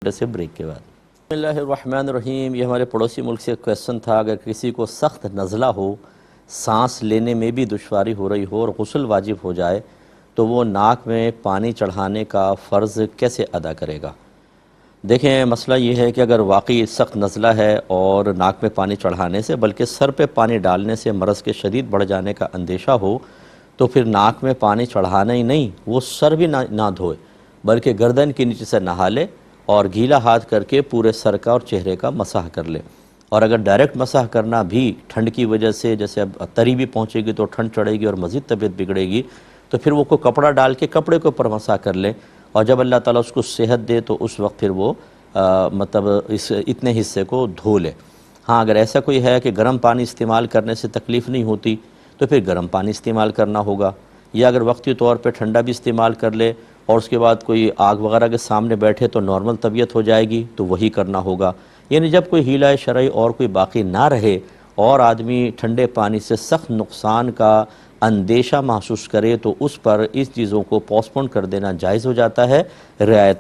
چھوٹے سے بریک کے بعد۔ بسم اللہ الرحمن الرحیم۔ یہ ہمارے پڑوسی ملک سے کویسچن تھا، اگر کسی کو سخت نزلہ ہو، سانس لینے میں بھی دشواری ہو رہی ہو اور غسل واجب ہو جائے تو وہ ناک میں پانی چڑھانے کا فرض کیسے ادا کرے گا؟ دیکھیں، مسئلہ یہ ہے کہ اگر واقعی سخت نزلہ ہے اور ناک میں پانی چڑھانے سے بلکہ سر پہ پانی ڈالنے سے مرض کے شدید بڑھ جانے کا اندیشہ ہو تو پھر ناک میں پانی چڑھانا ہی نہیں، وہ سر بھی نہ دھوئے بلکہ گردن کے نیچے سے نہا لے اور گیلا ہاتھ کر کے پورے سر کا اور چہرے کا مسح کر لے۔ اور اگر ڈائریکٹ مسح کرنا بھی ٹھنڈ کی وجہ سے، جیسے اب تری بھی پہنچے گی تو ٹھنڈ چڑھے گی اور مزید طبیعت بگڑے گی، تو پھر وہ کوئی کپڑا ڈال کے کپڑے کے اوپر مسح کر لے، اور جب اللہ تعالیٰ اس کو صحت دے تو اس وقت پھر وہ مطلب اتنے حصے کو دھو لے۔ ہاں، اگر ایسا کوئی ہے کہ گرم پانی استعمال کرنے سے تکلیف نہیں ہوتی تو پھر گرم پانی استعمال کرنا ہوگا، یا اگر وقتی طور پہ ٹھنڈا بھی استعمال کر لے اور اس کے بعد کوئی آگ وغیرہ کے سامنے بیٹھے تو نارمل طبیعت ہو جائے گی تو وہی کرنا ہوگا۔ یعنی جب کوئی حیلہ شرعی اور کوئی باقی نہ رہے اور آدمی ٹھنڈے پانی سے سخت نقصان کا اندیشہ محسوس کرے تو اس پر اس چیزوں کو پوسٹ پون کر دینا جائز ہو جاتا ہے، رعایت